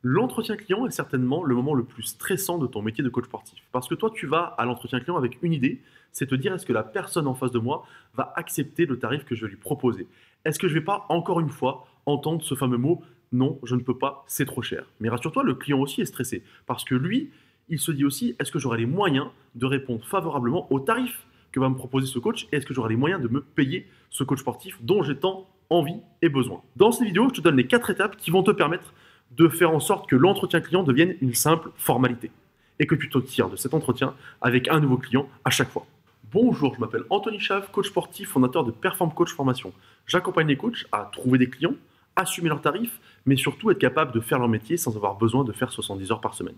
L'entretien client est certainement le moment le plus stressant de ton métier de coach sportif. Parce que toi, tu vas à l'entretien client avec une idée, c'est te dire est-ce que la personne en face de moi va accepter le tarif que je vais lui proposer. Est-ce que je ne vais pas, encore une fois, entendre ce fameux mot non, je ne peux pas, c'est trop cher. Mais rassure-toi, le client aussi est stressé. Parce que lui, il se dit aussi est-ce que j'aurai les moyens de répondre favorablement au tarif que va me proposer ce coach et est-ce que j'aurai les moyens de me payer ce coach sportif dont j'ai tant envie et besoin. Dans cette vidéo, je te donne les 4 étapes qui vont te permettre de faire en sorte que l'entretien client devienne une simple formalité et que tu te tires de cet entretien avec un nouveau client à chaque fois. Bonjour, je m'appelle Anthony Chave, coach sportif, fondateur de Perform Coach Formation. J'accompagne les coachs à trouver des clients, assumer leurs tarifs, mais surtout être capable de faire leur métier sans avoir besoin de faire 70 heures par semaine.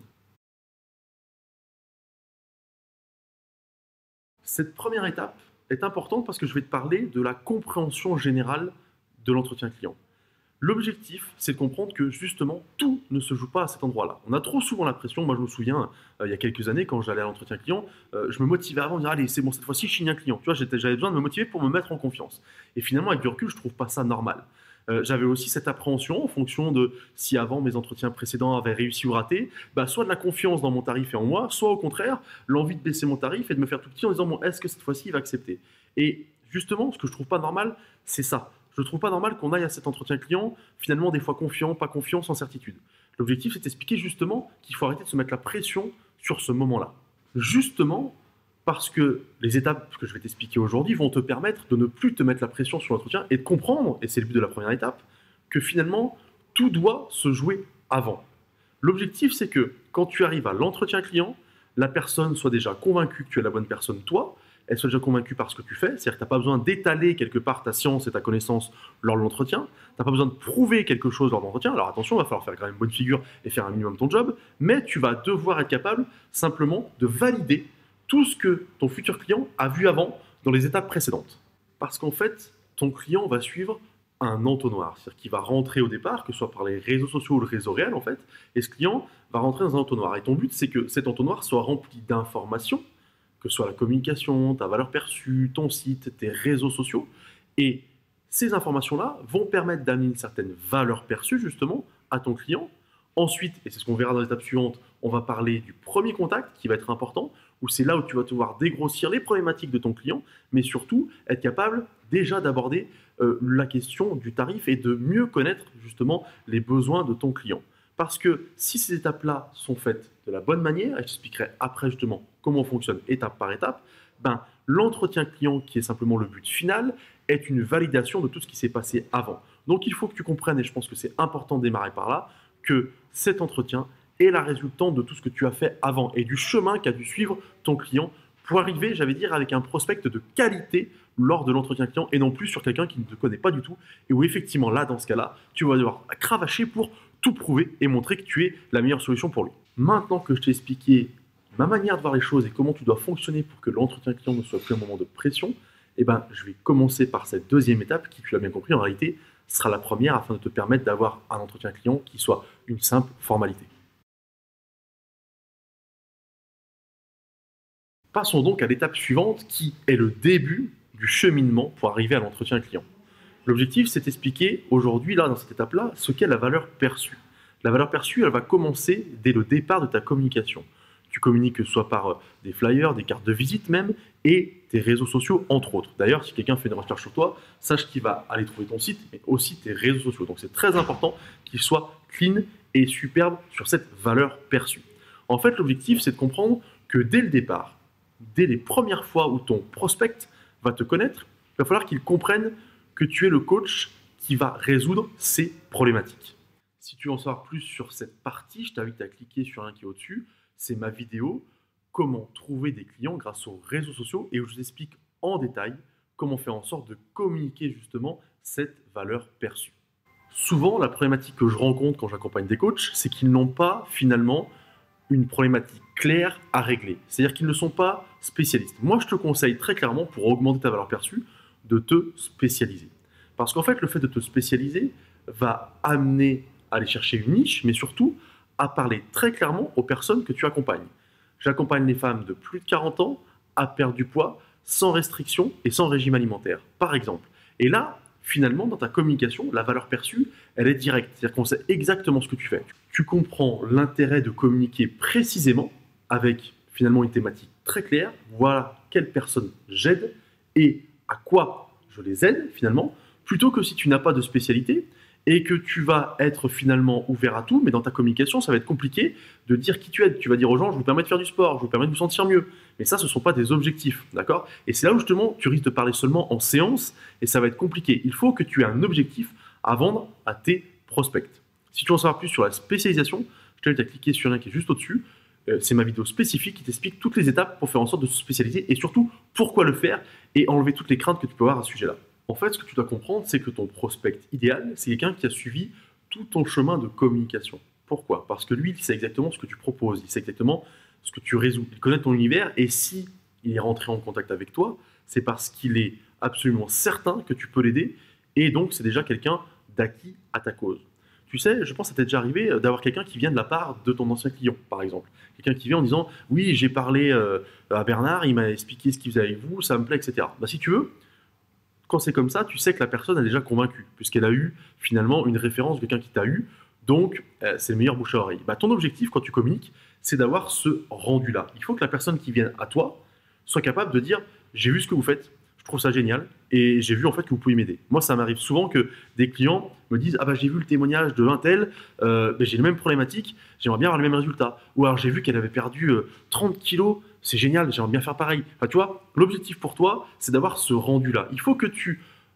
Cette première étape est importante parce que je vais te parler de la compréhension générale de l'entretien client. L'objectif, c'est de comprendre que justement, tout ne se joue pas à cet endroit-là. On a trop souvent l'impression, moi je me souviens, il y a quelques années, quand j'allais à l'entretien client, je me motivais avant de dire, allez, c'est bon, cette fois-ci, je signe un client. Tu vois, j'avais besoin de me motiver pour me mettre en confiance. Et finalement, avec du recul, je trouve pas ça normal. J'avais aussi cette appréhension en fonction de si avant mes entretiens précédents avaient réussi ou raté, bah, soit de la confiance dans mon tarif et en moi, soit au contraire, l'envie de baisser mon tarif et de me faire tout petit en disant, bon, est-ce que cette fois-ci, il va accepter? Et justement, ce que je trouve pas normal, c'est ça. Je ne trouve pas normal qu'on aille à cet entretien client, finalement, des fois confiant, pas confiant, sans certitude. L'objectif, c'est d'expliquer justement qu'il faut arrêter de se mettre la pression sur ce moment-là. Justement, parce que les étapes que je vais t'expliquer aujourd'hui vont te permettre de ne plus te mettre la pression sur l'entretien et de comprendre, et c'est le but de la première étape, que finalement, tout doit se jouer avant. L'objectif, c'est que quand tu arrives à l'entretien client, la personne soit déjà convaincue que tu es la bonne personne, toi, elle soit déjà convaincue par ce que tu fais. C'est-à-dire que tu n'as pas besoin d'étaler quelque part ta science et ta connaissance lors de l'entretien. Tu n'as pas besoin de prouver quelque chose lors de l'entretien. Alors attention, il va falloir faire quand même une bonne figure et faire un minimum ton job, mais tu vas devoir être capable simplement de valider tout ce que ton futur client a vu avant dans les étapes précédentes. Parce qu'en fait, ton client va suivre un entonnoir. C'est-à-dire qu'il va rentrer au départ, que ce soit par les réseaux sociaux ou le réseau réel en fait, et ce client va rentrer dans un entonnoir. Et ton but, c'est que cet entonnoir soit rempli d'informations, que ce soit la communication, ta valeur perçue, ton site, tes réseaux sociaux. Et ces informations-là vont permettre d'amener une certaine valeur perçue justement à ton client. Ensuite, et c'est ce qu'on verra dans l'étape suivante, on va parler du premier contact qui va être important, où c'est là où tu vas devoir dégrossir les problématiques de ton client, mais surtout être capable déjà d'aborder la question du tarif et de mieux connaître justement les besoins de ton client. Parce que si ces étapes-là sont faites de la bonne manière, et je t'expliquerai après justement comment on fonctionne étape par étape, ben, l'entretien client, qui est simplement le but final, est une validation de tout ce qui s'est passé avant. Donc il faut que tu comprennes, et je pense que c'est important de démarrer par là, que cet entretien est la résultante de tout ce que tu as fait avant et du chemin qu'a dû suivre ton client pour arriver, j'allais dire, avec un prospect de qualité lors de l'entretien client et non plus sur quelqu'un qui ne te connaît pas du tout et où effectivement là, dans ce cas-là, tu vas devoir cravacher pour tout prouver et montrer que tu es la meilleure solution pour lui. Maintenant que je t'ai expliqué ma manière de voir les choses et comment tu dois fonctionner pour que l'entretien client ne soit plus un moment de pression, eh ben, je vais commencer par cette deuxième étape qui, tu l'as bien compris, en réalité, sera la première afin de te permettre d'avoir un entretien client qui soit une simple formalité. Passons donc à l'étape suivante qui est le début du cheminement pour arriver à l'entretien client. L'objectif, c'est d'expliquer aujourd'hui, là, dans cette étape-là, ce qu'est la valeur perçue. La valeur perçue, elle va commencer dès le départ de ta communication. Tu communiques que ce soit par des flyers, des cartes de visite même, et tes réseaux sociaux, entre autres. D'ailleurs, si quelqu'un fait une recherche sur toi, sache qu'il va aller trouver ton site, mais aussi tes réseaux sociaux. Donc c'est très important qu'il soit clean et superbe sur cette valeur perçue. En fait, l'objectif, c'est de comprendre que dès le départ, dès les premières fois où ton prospect va te connaître, il va falloir qu'il comprenne que tu es le coach qui va résoudre ces problématiques. Si tu veux en savoir plus sur cette partie, je t'invite à cliquer sur un qui est au-dessus. C'est ma vidéo comment trouver des clients grâce aux réseaux sociaux et où je vous explique en détail comment faire en sorte de communiquer justement cette valeur perçue. Souvent, la problématique que je rencontre quand j'accompagne des coachs, c'est qu'ils n'ont pas finalement une problématique claire à régler. C'est-à-dire qu'ils ne sont pas spécialistes. Moi, je te conseille très clairement, pour augmenter ta valeur perçue, de te spécialiser. Parce qu'en fait, le fait de te spécialiser va amener à aller chercher une niche, mais surtout à parler très clairement aux personnes que tu accompagnes. J'accompagne les femmes de plus de 40 ans à perdre du poids sans restriction et sans régime alimentaire, par exemple. Et là, finalement, dans ta communication, la valeur perçue, elle est directe. C'est-à-dire qu'on sait exactement ce que tu fais. Tu comprends l'intérêt de communiquer précisément avec finalement une thématique très claire. Voilà quelle personne j'aide et à quoi je les aide finalement, plutôt que si tu n'as pas de spécialité et que tu vas être finalement ouvert à tout, mais dans ta communication, ça va être compliqué de dire qui tu aides. Tu vas dire aux gens, je vous permets de faire du sport, je vous permets de vous sentir mieux. Mais ça, ce ne sont pas des objectifs, d'accord? Et c'est là où justement, tu risques de parler seulement en séance et ça va être compliqué. Il faut que tu aies un objectif à vendre à tes prospects. Si tu veux en savoir plus sur la spécialisation, je t'invite à cliquer sur le lien qui est juste au-dessus. C'est ma vidéo spécifique qui t'explique toutes les étapes pour faire en sorte de se spécialiser et surtout pourquoi le faire et enlever toutes les craintes que tu peux avoir à ce sujet-là. En fait, ce que tu dois comprendre, c'est que ton prospect idéal, c'est quelqu'un qui a suivi tout ton chemin de communication. Pourquoi? Parce que lui, il sait exactement ce que tu proposes, il sait exactement ce que tu résous, il connaît ton univers et si il est rentré en contact avec toi, c'est parce qu'il est absolument certain que tu peux l'aider et donc c'est déjà quelqu'un d'acquis à ta cause. Tu sais, je pense que ça t'est déjà arrivé d'avoir quelqu'un qui vient de la part de ton ancien client, par exemple. Quelqu'un qui vient en disant « Oui, j'ai parlé à Bernard, il m'a expliqué ce qu'il faisait avec vous, ça me plaît, etc. » Bah, si tu veux, quand c'est comme ça, tu sais que la personne est déjà convaincue, puisqu'elle a eu finalement une référence de quelqu'un qui t'a eu, donc c'est le meilleur bouche à oreille. Bah, ton objectif quand tu communiques, c'est d'avoir ce rendu-là. Il faut que la personne qui vient à toi soit capable de dire « J'ai vu ce que vous faites, je trouve ça génial, et j'ai vu en fait que vous pouvez m'aider. » Moi, ça m'arrive souvent que des clients me disent « Ah bah j'ai vu le témoignage de un tel, j'ai les mêmes problématiques, j'aimerais bien avoir les mêmes résultats. » Ou alors j'ai vu qu'elle avait perdu 30 kilos, c'est génial, j'aimerais bien faire pareil. Enfin, tu vois, l'objectif pour toi, c'est d'avoir ce rendu-là. Il faut que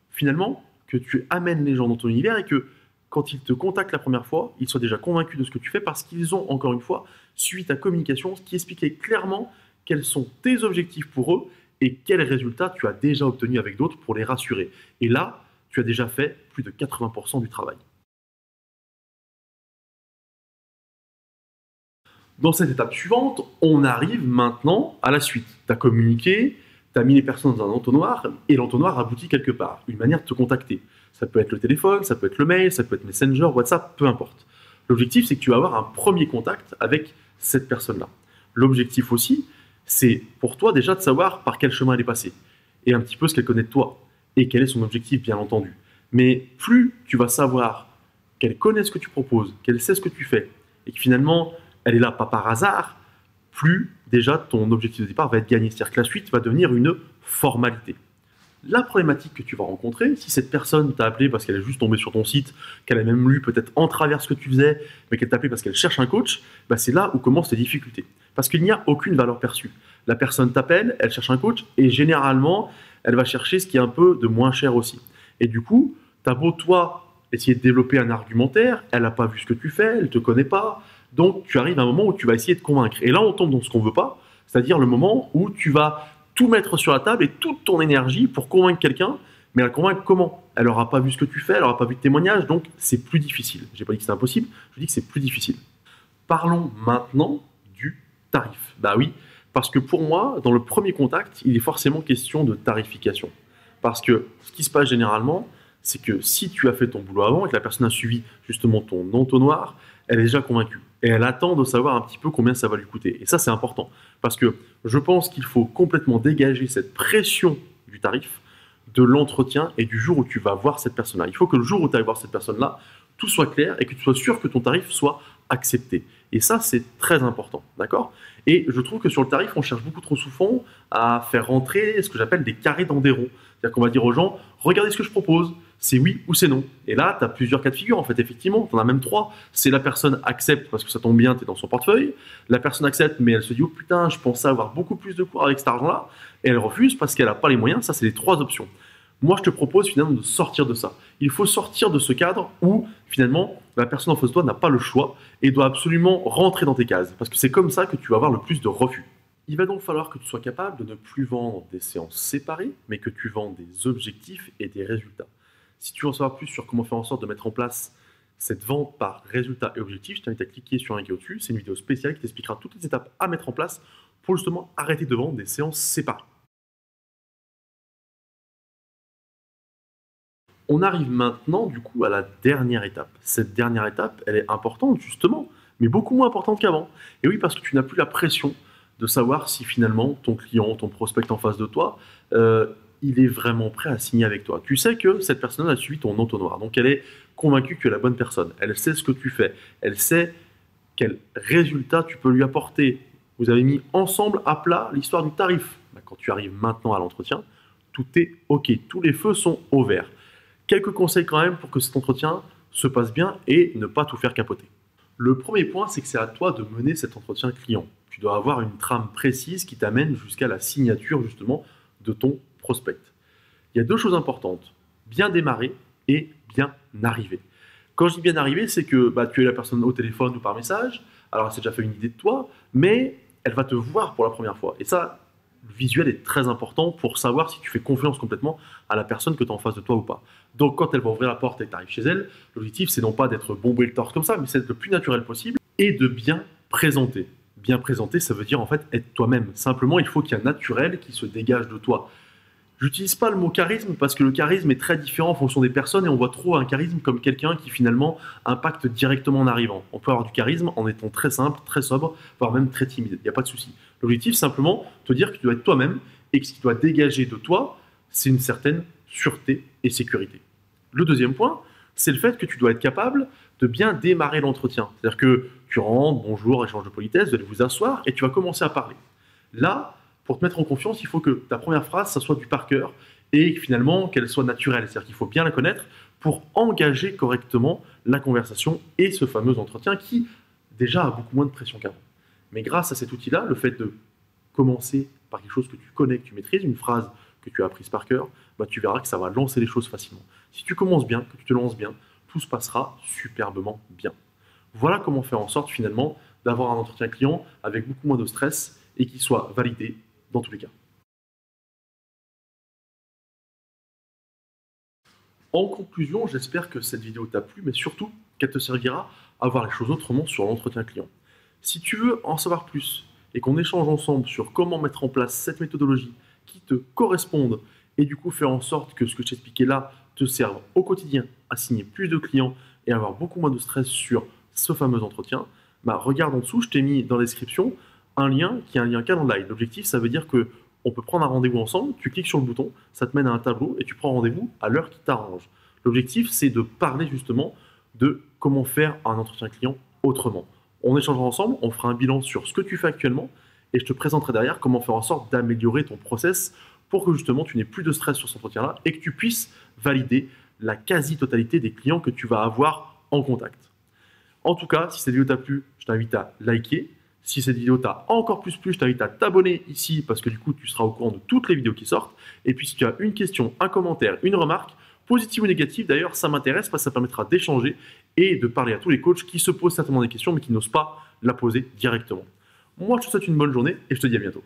finalement, que tu amènes les gens dans ton univers et que quand ils te contactent la première fois, ils soient déjà convaincus de ce que tu fais parce qu'ils ont, encore une fois, suivi ta communication, ce qui expliquait clairement quels sont tes objectifs pour eux et quels résultats tu as déjà obtenus avec d'autres pour les rassurer. Et là, tu as déjà fait plus de 80% du travail. Dans cette étape suivante, on arrive maintenant à la suite. Tu as communiqué, tu as mis les personnes dans un entonnoir et l'entonnoir aboutit quelque part, une manière de te contacter. Ça peut être le téléphone, ça peut être le mail, ça peut être Messenger, WhatsApp, peu importe. L'objectif, c'est que tu vas avoir un premier contact avec cette personne-là. L'objectif aussi, c'est pour toi déjà de savoir par quel chemin elle est passée et un petit peu ce qu'elle connaît de toi et quel est son objectif, bien entendu. Mais plus tu vas savoir qu'elle connaît ce que tu proposes, qu'elle sait ce que tu fais et que finalement elle est là pas par hasard, plus déjà ton objectif de départ va être gagné. C'est-à-dire que la suite va devenir une formalité. La problématique que tu vas rencontrer, si cette personne t'a appelé parce qu'elle est juste tombée sur ton site, qu'elle a même lu peut-être en travers ce que tu faisais, mais qu'elle t'a appelé parce qu'elle cherche un coach, bah c'est là où commencent les difficultés. Parce qu'il n'y a aucune valeur perçue. La personne t'appelle, elle cherche un coach, et généralement, elle va chercher ce qui est un peu de moins cher aussi. Et du coup, t'as beau toi essayer de développer un argumentaire, elle n'a pas vu ce que tu fais, elle ne te connaît pas, donc tu arrives à un moment où tu vas essayer de convaincre. Et là, on tombe dans ce qu'on ne veut pas, c'est-à-dire le moment où tu vas tout mettre sur la table et toute ton énergie pour convaincre quelqu'un, mais la convaincre comment? Elle n'aura pas vu ce que tu fais, elle n'aura pas vu de témoignage, donc c'est plus difficile. Je n'ai pas dit que c'est impossible, je dis que c'est plus difficile. Parlons maintenant du tarif. Bah oui, parce que pour moi, dans le premier contact, il est forcément question de tarification. Parce que ce qui se passe généralement, c'est que si tu as fait ton boulot avant et que la personne a suivi justement ton entonnoir, elle est déjà convaincue. Et elle attend de savoir un petit peu combien ça va lui coûter. Et ça, c'est important. Parce que je pense qu'il faut complètement dégager cette pression du tarif, de l'entretien et du jour où tu vas voir cette personne-là. Il faut que le jour où tu ailles voir cette personne-là, tout soit clair et que tu sois sûr que ton tarif soit accepté. Et ça, c'est très important. D'accord? Et je trouve que sur le tarif, on cherche beaucoup trop souvent à faire rentrer ce que j'appelle des carrés dans des ronds. C'est-à-dire qu'on va dire aux gens, regardez ce que je propose, c'est oui ou c'est non. Et là, tu as plusieurs cas de figure, en fait, effectivement, tu en as même trois. C'est la personne accepte parce que ça tombe bien, tu es dans son portefeuille. La personne accepte, mais elle se dit, oh putain, je pensais avoir beaucoup plus de cours avec cet argent-là. Et elle refuse parce qu'elle n'a pas les moyens. Ça, c'est les trois options. Moi, je te propose finalement de sortir de ça. Il faut sortir de ce cadre où, finalement, la personne en face de toi n'a pas le choix et doit absolument rentrer dans tes cases. Parce que c'est comme ça que tu vas avoir le plus de refus. Il va donc falloir que tu sois capable de ne plus vendre des séances séparées, mais que tu vends des objectifs et des résultats. Si tu veux en savoir plus sur comment faire en sorte de mettre en place cette vente par résultats et objectifs, je t'invite à cliquer sur un lien qui est au-dessus. C'est une vidéo spéciale qui t'expliquera toutes les étapes à mettre en place pour justement arrêter de vendre des séances séparées. On arrive maintenant du coup à la dernière étape. Cette dernière étape, elle est importante justement, mais beaucoup moins importante qu'avant. Et oui, parce que tu n'as plus la pression de savoir si finalement ton client, ton prospect en face de toi, il est vraiment prêt à signer avec toi. Tu sais que cette personne a suivi ton entonnoir, donc elle est convaincue que tu es la bonne personne. Elle sait ce que tu fais, elle sait quel résultat tu peux lui apporter. Vous avez mis ensemble à plat l'histoire du tarif. Quand tu arrives maintenant à l'entretien, tout est OK, tous les feux sont au vert. Quelques conseils quand même pour que cet entretien se passe bien et ne pas tout faire capoter. Le premier point, c'est que c'est à toi de mener cet entretien client. Tu dois avoir une trame précise qui t'amène jusqu'à la signature justement de ton prospect. Il y a deux choses importantes, bien démarrer et bien arriver. Quand je dis bien arriver, c'est que tu es la personne au téléphone ou par message, alors elle s'est déjà fait une idée de toi, mais elle va te voir pour la première fois. Et ça, le visuel est très important pour savoir si tu fais confiance complètement à la personne que tu as en face de toi ou pas. Donc quand elle va ouvrir la porte et que tu arrives chez elle, l'objectif c'est non pas d'être bombé le torse comme ça, mais c'est d'être le plus naturel possible et de bien présenter. Bien présenter, ça veut dire en fait être toi-même. Simplement, il faut qu'il y ait un naturel qui se dégage de toi. J'utilise pas le mot charisme parce que le charisme est très différent en fonction des personnes et on voit trop un charisme comme quelqu'un qui finalement impacte directement en arrivant. On peut avoir du charisme en étant très simple, très sobre, voire même très timide. Il n'y a pas de souci. L'objectif, simplement, te dire que tu dois être toi-même et que ce qui doit dégager de toi, c'est une certaine sûreté et sécurité. Le deuxième point, c'est le fait que tu dois être capable de bien démarrer l'entretien. C'est-à-dire que tu rentres, bonjour, échange de politesse, vous allez vous asseoir et tu vas commencer à parler. Là, pour te mettre en confiance, il faut que ta première phrase, ça soit du par cœur et finalement qu'elle soit naturelle. C'est-à-dire qu'il faut bien la connaître pour engager correctement la conversation et ce fameux entretien qui déjà a beaucoup moins de pression qu'avant. Mais grâce à cet outil-là, le fait de commencer par quelque chose que tu connais, que tu maîtrises, une phrase que tu as apprise par cœur, tu verras que ça va lancer les choses facilement. Si tu commences bien, que tu te lances bien, tout se passera superbement bien. Voilà comment faire en sorte finalement d'avoir un entretien client avec beaucoup moins de stress et qui soit validé dans tous les cas. En conclusion, j'espère que cette vidéo t'a plu, mais surtout qu'elle te servira à voir les choses autrement sur l'entretien client. Si tu veux en savoir plus et qu'on échange ensemble sur comment mettre en place cette méthodologie qui te corresponde et du coup faire en sorte que ce que je t'ai expliqué là te serve au quotidien à signer plus de clients et avoir beaucoup moins de stress sur ce fameux entretien, regarde en dessous, je t'ai mis dans la description un lien qui est un lien calendrier. L'objectif, ça veut dire que on peut prendre un rendez-vous ensemble, tu cliques sur le bouton, ça te mène à un tableau et tu prends rendez-vous à l'heure qui t'arrange. L'objectif, c'est de parler justement de comment faire un entretien client autrement. On échangera ensemble, on fera un bilan sur ce que tu fais actuellement et je te présenterai derrière comment faire en sorte d'améliorer ton process pour que justement tu n'aies plus de stress sur cet entretien-là et que tu puisses valider la quasi-totalité des clients que tu vas avoir en contact. En tout cas, si cette vidéo t'a plu, je t'invite à liker. Si cette vidéo t'a encore plus plu, je t'invite à t'abonner ici parce que du coup, tu seras au courant de toutes les vidéos qui sortent. Et puis, si tu as une question, un commentaire, une remarque, positive ou négative, d'ailleurs, ça m'intéresse parce que ça permettra d'échanger et de parler à tous les coachs qui se posent certainement des questions mais qui n'osent pas la poser directement. Moi, je te souhaite une bonne journée et je te dis à bientôt.